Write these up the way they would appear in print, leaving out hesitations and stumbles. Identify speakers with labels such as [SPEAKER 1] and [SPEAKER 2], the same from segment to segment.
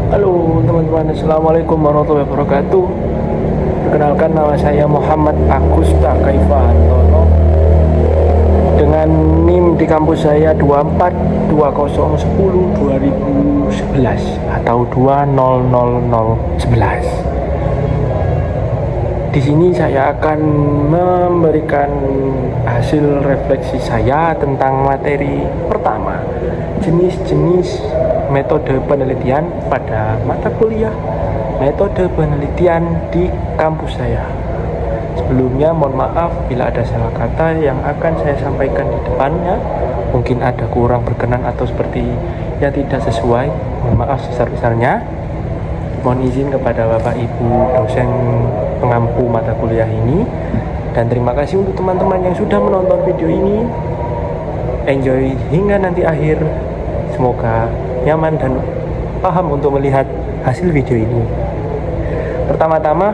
[SPEAKER 1] Halo teman-teman, Assalamualaikum warahmatullahi wabarakatuh. Perkenalkan, nama saya Muhammad Agus Takaifa Hantono dengan NIM di kampus saya 242010-2011 atau 200011. Di sini saya akan memberikan hasil refleksi saya tentang materi pertama, jenis-jenis metode penelitian pada mata kuliah metode penelitian di kampus saya. Sebelumnya mohon maaf bila ada salah kata yang akan saya sampaikan di depannya, mungkin ada kurang berkenan atau seperti yang tidak sesuai, mohon maaf sebesar-besarnya. Mohon izin kepada Bapak Ibu dosen pengampu mata kuliah ini, dan terima kasih untuk teman-teman yang sudah menonton video ini. Enjoy hingga nanti akhir, semoga nyaman dan paham untuk melihat hasil video ini. Pertama-tama,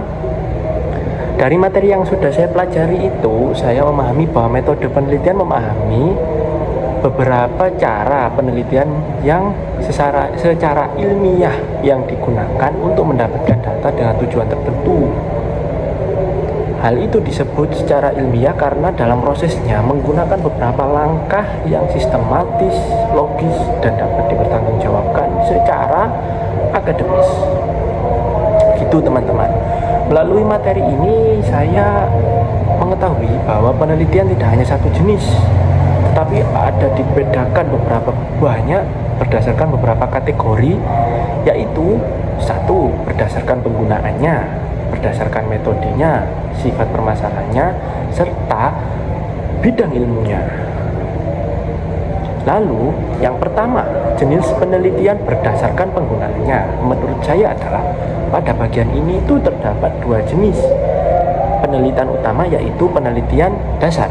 [SPEAKER 1] dari materi yang sudah saya pelajari itu, saya memahami bahwa metode penelitian memahami beberapa cara penelitian yang secara ilmiah yang digunakan untuk mendapatkan data dengan tujuan tertentu. Hal itu disebut secara ilmiah karena dalam prosesnya menggunakan beberapa langkah yang sistematis, logis, dan dapat dipertanggungjawabkan secara akademis. Gitu teman-teman. Melalui materi ini saya mengetahui bahwa penelitian tidak hanya satu jenis, tetapi ada dibedakan beberapa banyak berdasarkan beberapa kategori, yaitu satu, berdasarkan penggunaannya, berdasarkan metodenya, sifat permasalahannya, serta bidang ilmunya. Lalu, yang pertama, jenis penelitian berdasarkan penggunaannya. Menurut saya adalah pada bagian ini itu terdapat dua jenis penelitian utama, yaitu penelitian dasar.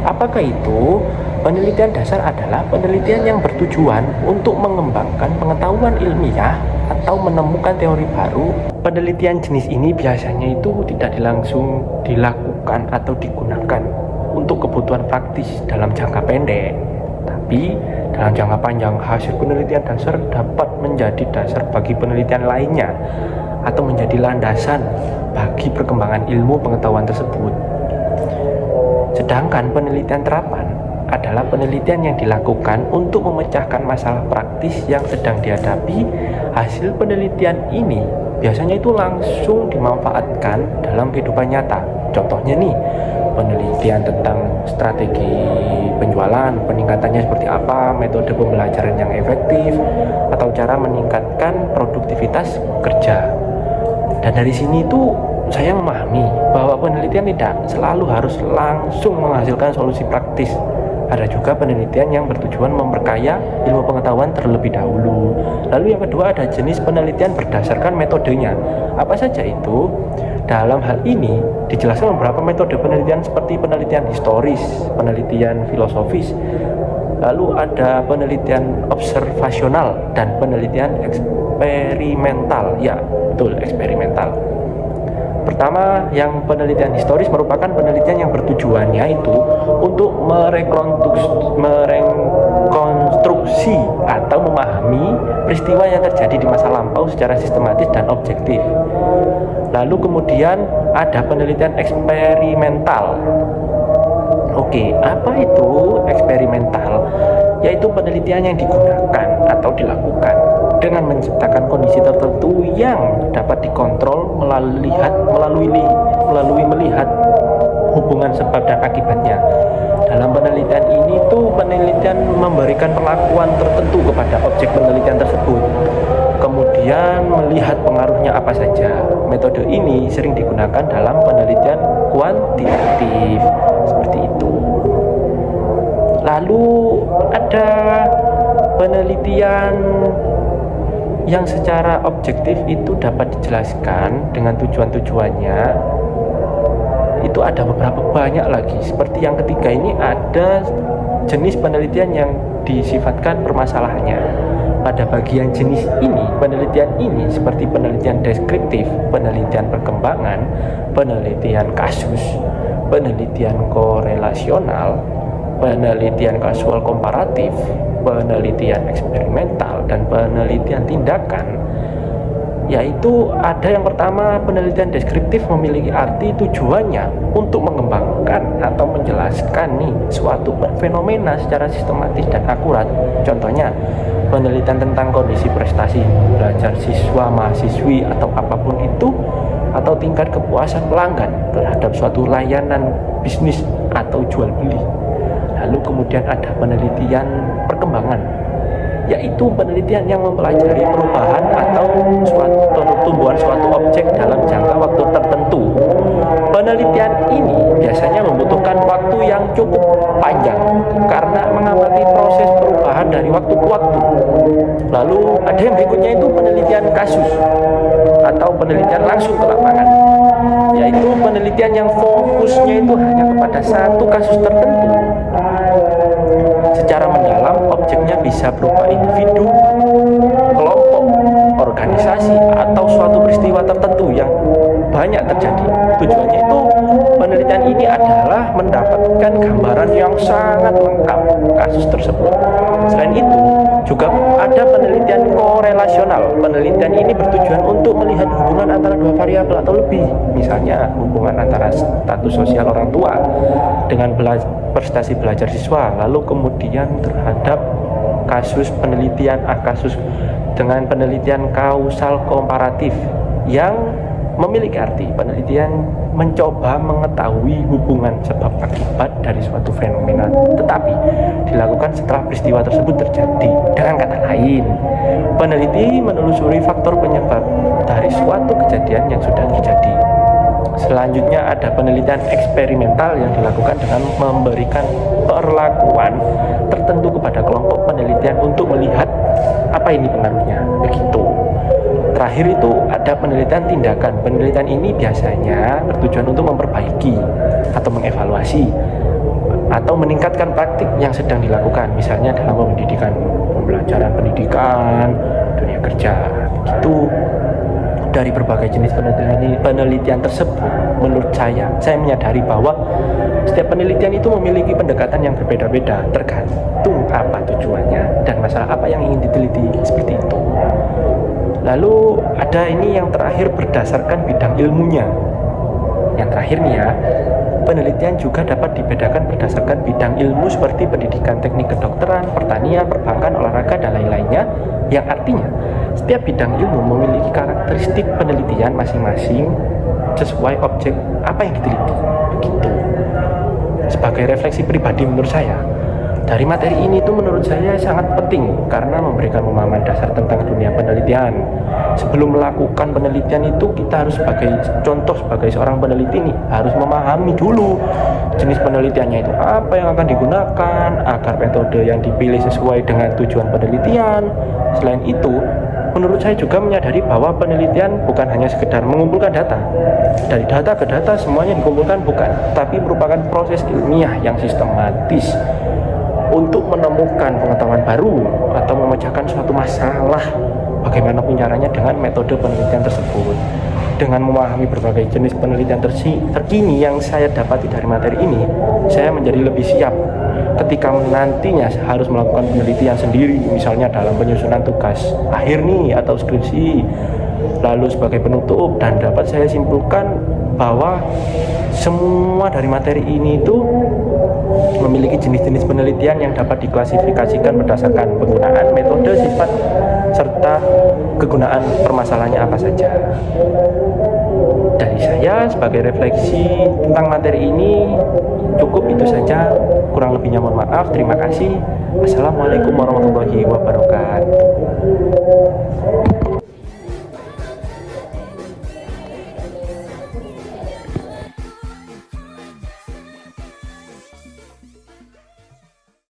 [SPEAKER 1] Apakah itu? Penelitian dasar adalah penelitian yang bertujuan untuk mengembangkan pengetahuan ilmiah atau menemukan teori baru. Penelitian jenis ini biasanya itu tidak langsung dilakukan atau digunakan untuk kebutuhan praktis dalam jangka pendek, tapi dalam jangka panjang hasil penelitian dasar dapat menjadi dasar bagi penelitian lainnya atau menjadi landasan bagi perkembangan ilmu pengetahuan tersebut. Sedangkan penelitian terapan adalah penelitian yang dilakukan untuk memecahkan masalah praktis yang sedang dihadapi. Hasil penelitian ini biasanya itu langsung dimanfaatkan dalam kehidupan nyata. Contohnya nih, penelitian tentang strategi penjualan, peningkatannya seperti apa, metode pembelajaran yang efektif, atau cara meningkatkan produktivitas kerja. Dan dari sini itu saya memahami bahwa penelitian tidak selalu harus langsung menghasilkan solusi praktis. Ada juga penelitian yang bertujuan memperkaya ilmu pengetahuan terlebih dahulu. Lalu yang kedua, ada jenis penelitian berdasarkan metodenya. Apa saja itu? Dalam hal ini dijelaskan beberapa metode penelitian seperti penelitian historis, penelitian filosofis, lalu ada penelitian observasional dan penelitian eksperimental. Ya, betul, eksperimental. Pertama, yang penelitian historis merupakan penelitian yang bertujuannya itu untuk merekonstruksi atau memahami peristiwa yang terjadi di masa lampau secara sistematis dan objektif. Lalu kemudian ada penelitian eksperimental. Oke, apa itu eksperimental? Yaitu penelitian yang digunakan atau dilakukan dengan menciptakan kondisi tertentu yang dapat dikontrol melalui melihat hubungan sebab dan akibatnya. Dalam penelitian ini tuh penelitian memberikan perlakuan tertentu kepada objek penelitian tersebut, kemudian melihat pengaruhnya apa saja. Metode ini sering digunakan dalam penelitian kuantitatif seperti itu. Lalu ada penelitian yang secara objektif itu dapat dijelaskan dengan tujuan-tujuannya. Itu ada beberapa banyak lagi. Seperti yang ketiga ini, ada jenis penelitian yang disifatkan permasalahannya. Pada bagian jenis ini, penelitian ini seperti penelitian deskriptif, penelitian perkembangan, penelitian kasus, penelitian korelasional, penelitian kasual komparatif, penelitian eksperimental, dan penelitian tindakan. yaitu ada yang pertama, penelitian deskriptif memiliki arti tujuannya untuk mengembangkan atau menjelaskan nih suatu fenomena secara sistematis dan akurat. Contohnya penelitian tentang kondisi prestasi belajar siswa, mahasiswi atau apapun itu, atau tingkat kepuasan pelanggan terhadap suatu layanan bisnis atau jual beli. Lalu kemudian ada penelitian perkembangan, yaitu penelitian yang mempelajari perubahan atau suatu pertumbuhan suatu objek dalam jangka waktu tertentu. Penelitian ini biasanya membutuhkan waktu yang cukup panjang karena mengamati proses perubahan dari waktu ke waktu. Lalu ada yang berikutnya itu penelitian kasus atau penelitian langsung ke lapangan, yaitu penelitian yang fokusnya itu hanya kepada satu kasus tertentu. Secara mendalam, objeknya bisa berupa individu, kelompok, organisasi, atau suatu peristiwa tertentu yang banyak terjadi. Tujuannya itu, penelitian ini adalah mendapatkan gambaran yang sangat lengkap kasus tersebut. Selain itu, juga ada penelitian korelasional. Penelitian ini bertujuan untuk melihat hubungan antara dua variabel atau lebih. Misalnya, hubungan antara status sosial orang tua dengan prestasi belajar siswa, lalu kemudian terhadap kasus dengan penelitian kausal komparatif yang memiliki arti penelitian mencoba mengetahui hubungan sebab akibat dari suatu fenomena, tetapi dilakukan setelah peristiwa tersebut terjadi. Dengan kata lain, peneliti menelusuri faktor penyebab dari suatu kejadian yang sudah terjadi. Selanjutnya ada penelitian eksperimental yang dilakukan dengan memberikan perlakuan tertentu kepada kelompok penelitian untuk melihat apa ini pengaruhnya. Begitu. Terakhir itu ada penelitian tindakan. Penelitian ini biasanya bertujuan untuk memperbaiki atau mengevaluasi atau meningkatkan praktik yang sedang dilakukan, misalnya dalam pembelajaran pendidikan, dunia kerja. Begitu. Dari berbagai jenis penelitian tersebut, menurut saya menyadari bahwa setiap penelitian itu memiliki pendekatan yang berbeda-beda tergantung apa tujuannya dan masalah apa yang ingin diteliti, seperti itu. Lalu ada ini yang terakhir berdasarkan bidang ilmunya. Yang terakhir nih ya, penelitian juga dapat dibedakan berdasarkan bidang ilmu seperti pendidikan, teknik kedokteran, pertanian, perbankan, olahraga, dan lain-lainnya, yang artinya setiap bidang ilmu memiliki karakteristik penelitian masing-masing sesuai objek apa yang diteliti. Begitu. Sebagai refleksi pribadi menurut saya, dari materi ini itu menurut saya sangat penting karena memberikan pemahaman dasar tentang dunia penelitian. Sebelum melakukan penelitian itu kita harus sebagai seorang peneliti nih harus memahami dulu jenis penelitiannya itu apa yang akan digunakan agar metode yang dipilih sesuai dengan tujuan penelitian. Selain itu, menurut saya juga menyadari bahwa penelitian bukan hanya sekedar mengumpulkan data. Dari data ke data semuanya dikumpulkan bukan, tapi merupakan proses ilmiah yang sistematis untuk menemukan pengetahuan baru atau memecahkan suatu masalah. Bagaimanapun caranya dengan metode penelitian tersebut. Dengan memahami berbagai jenis penelitian terkini yang saya dapati dari materi ini, saya menjadi lebih siap ketika nantinya harus melakukan penelitian sendiri, misalnya dalam penyusunan tugas akhir nih atau skripsi. Lalu sebagai penutup, dan dapat saya simpulkan bahwa semua dari materi ini itu memiliki jenis-jenis penelitian yang dapat diklasifikasikan berdasarkan penggunaan metode, sifat, serta kegunaan permasalahannya apa saja. Dari saya sebagai refleksi tentang materi ini cukup itu saja. Kurang lebihnya mohon maaf. Terima kasih. Assalamualaikum warahmatullahi wabarakatuh.